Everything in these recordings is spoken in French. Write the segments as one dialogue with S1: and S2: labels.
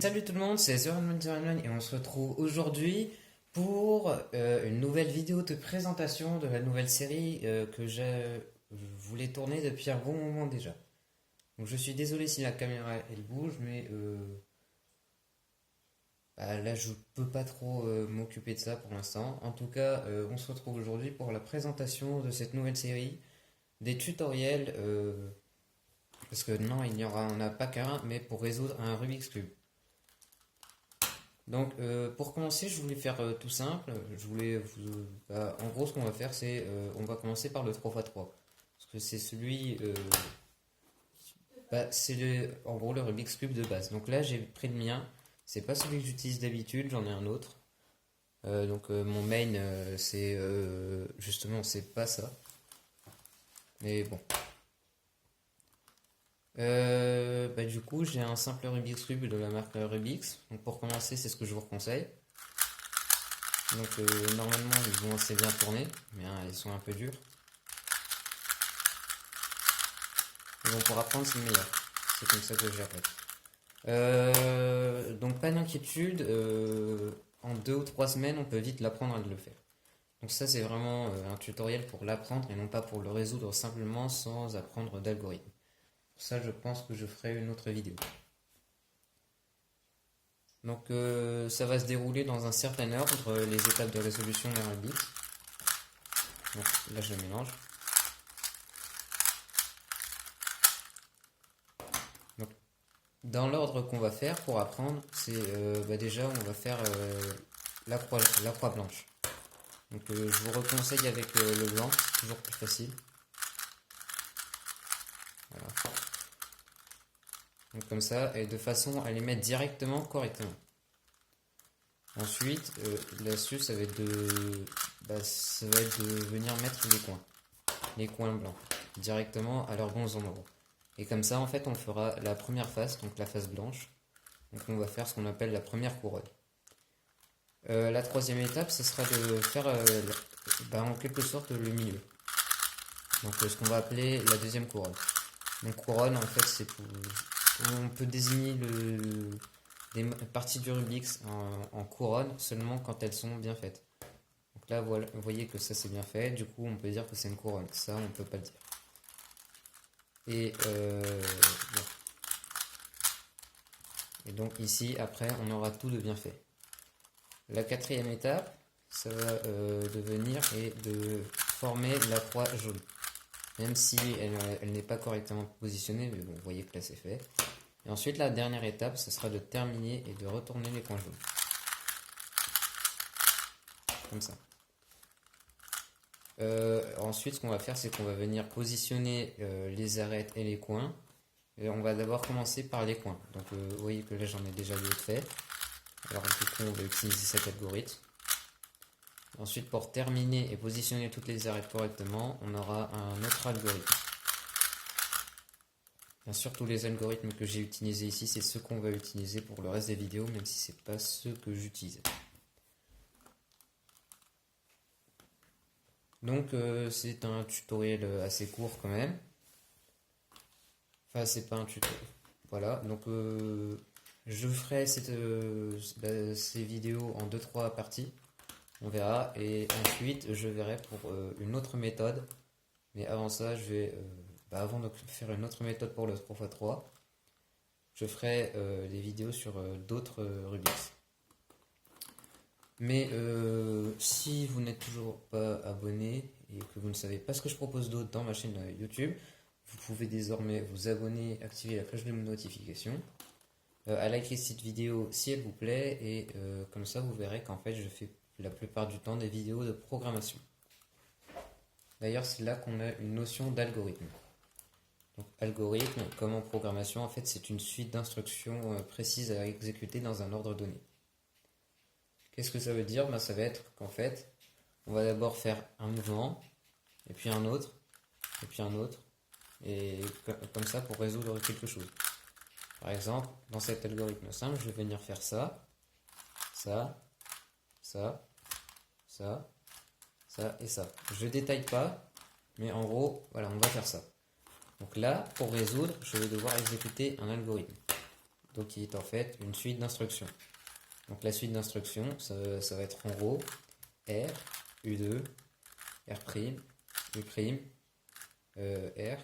S1: Salut tout le monde, c'est Zeronman et on se retrouve aujourd'hui pour une nouvelle vidéo de présentation de la nouvelle série que je voulais tourner depuis un bon moment déjà. Donc je suis désolé si la caméra elle bouge, mais là je peux pas trop m'occuper de ça pour l'instant. En tout cas, on se retrouve aujourd'hui pour la présentation de cette nouvelle série, des tutoriels, parce que non, il n'y en a pas qu'un, mais pour résoudre un Rubik's Cube. Donc, pour commencer, je voulais faire tout simple. En gros, ce qu'on va faire, c'est on va commencer par le 3x3. Parce que c'est celui. En gros le Rubik's Cube de base. Donc là, j'ai pris le mien. C'est pas celui que j'utilise d'habitude, j'en ai un autre. Mon main, justement, c'est pas ça. Mais bon. Du coup, j'ai un simple Rubik's Cube de la marque Rubik's. Donc pour commencer, c'est ce que je vous conseille. Donc normalement ils vont assez bien tourner, mais ils sont un peu durs. Mais bon, pour apprendre c'est le meilleur. C'est comme ça que j'ai appris. Donc pas d'inquiétude, en 2 ou 3 semaines on peut vite l'apprendre à le faire. Donc ça c'est vraiment un tutoriel pour l'apprendre et non pas pour le résoudre simplement sans apprendre d'algorithme. Pour ça je pense que je ferai une autre vidéo. Donc ça va se dérouler dans un certain ordre, les étapes de résolution d'un Rubik's. Donc là je le mélange. Donc, dans l'ordre qu'on va faire pour apprendre, c'est déjà on va faire la croix blanche. Donc je vous reconseille avec le blanc, c'est toujours plus facile. Voilà. Donc comme ça, et de façon à les mettre directement, correctement. Ensuite, l'astuce, ça va être de venir mettre les coins blancs, directement à leurs bons endroits. Et comme ça, en fait, on fera la première face, donc la face blanche. Donc on va faire ce qu'on appelle la première couronne. La troisième étape, ce sera de faire en quelque sorte le milieu. Donc ce qu'on va appeler la deuxième couronne. Donc couronne, en fait, on peut désigner les parties du Rubik's en couronne seulement quand elles sont bien faites. Donc là, voilà, vous voyez que ça c'est bien fait. Du coup, on peut dire que c'est une couronne. Ça, on peut pas le dire. Et bon. Et donc ici, après, on aura tout de bien fait. La quatrième étape, ça va devenir et de former la croix jolie. Même si elle n'est pas correctement positionnée, mais bon, vous voyez que là c'est fait. Et ensuite, la dernière étape, ce sera de terminer et de retourner les coins jaunes. Comme ça. Ensuite, ce qu'on va faire, c'est qu'on va venir positionner les arêtes et les coins. Et on va d'abord commencer par les coins. Donc, vous voyez que là, j'en ai déjà d'autres faits. Alors, du coup, on va utiliser cet algorithme. Ensuite, pour terminer et positionner toutes les arêtes correctement, on aura un autre algorithme. Bien sûr, tous les algorithmes que j'ai utilisés ici, c'est ceux qu'on va utiliser pour le reste des vidéos, même si c'est pas ceux que j'utilise. Donc, c'est un tutoriel assez court quand même. Enfin, c'est pas un tutoriel. Voilà, donc je ferai ces vidéos en 2-3 parties. On verra. Et ensuite, je verrai pour une autre méthode. Mais avant ça, avant de faire une autre méthode pour le 3x3, je ferai des vidéos sur d'autres Rubik's. Mais si vous n'êtes toujours pas abonné et que vous ne savez pas ce que je propose d'autre dans ma chaîne YouTube, vous pouvez désormais vous abonner, activer la cloche de notification, à liker cette vidéo si elle vous plaît, et comme ça vous verrez qu'en fait je fais la plupart du temps des vidéos de programmation. D'ailleurs, c'est là qu'on a une notion d'algorithme. Donc, algorithme, comme en programmation, en fait, c'est une suite d'instructions précises à exécuter dans un ordre donné. Qu'est-ce que ça veut dire? Ça va être qu'en fait, on va d'abord faire un mouvement, et puis un autre, et puis un autre, et comme ça pour résoudre quelque chose. Par exemple, dans cet algorithme simple, je vais venir faire ça, ça, ça, ça, ça et ça. Je détaille pas, mais en gros, voilà, on va faire ça. Donc là, pour résoudre, je vais devoir exécuter un algorithme. donc qui est en fait une suite d'instructions. Donc la suite d'instructions, ça va être en gros R, U2, R', U', R,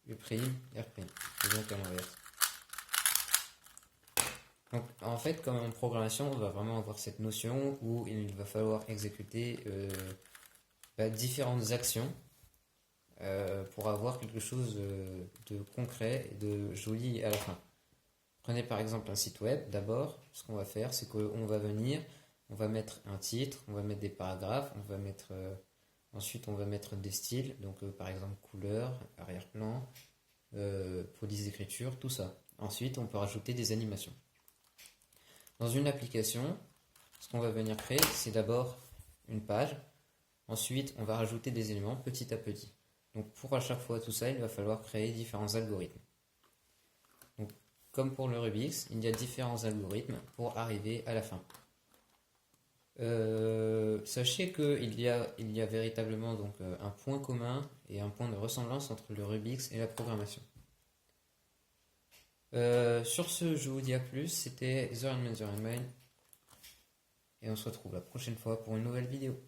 S1: U', R'. Et donc à l'inverse. Donc en fait, comme en programmation, on va vraiment avoir cette notion où il va falloir exécuter différentes actions pour avoir quelque chose de concret et de joli à la fin. Prenez par exemple un site web. D'abord, ce qu'on va faire, c'est qu'on va venir, on va mettre un titre, on va mettre des paragraphes, ensuite on va mettre des styles, donc par exemple couleur, arrière-plan, police d'écriture, tout ça. Ensuite, on peut rajouter des animations. Dans une application, ce qu'on va venir créer, c'est d'abord une page. Ensuite, on va rajouter des éléments petit à petit. Donc pour à chaque fois tout ça, il va falloir créer différents algorithmes. Donc, comme pour le Rubik's, il y a différents algorithmes pour arriver à la fin. Sachez qu'il y a véritablement donc, un point commun et un point de ressemblance entre le Rubik's et la programmation. Sur ce, je vous dis à plus. C'était The Iron Man, et on se retrouve la prochaine fois pour une nouvelle vidéo.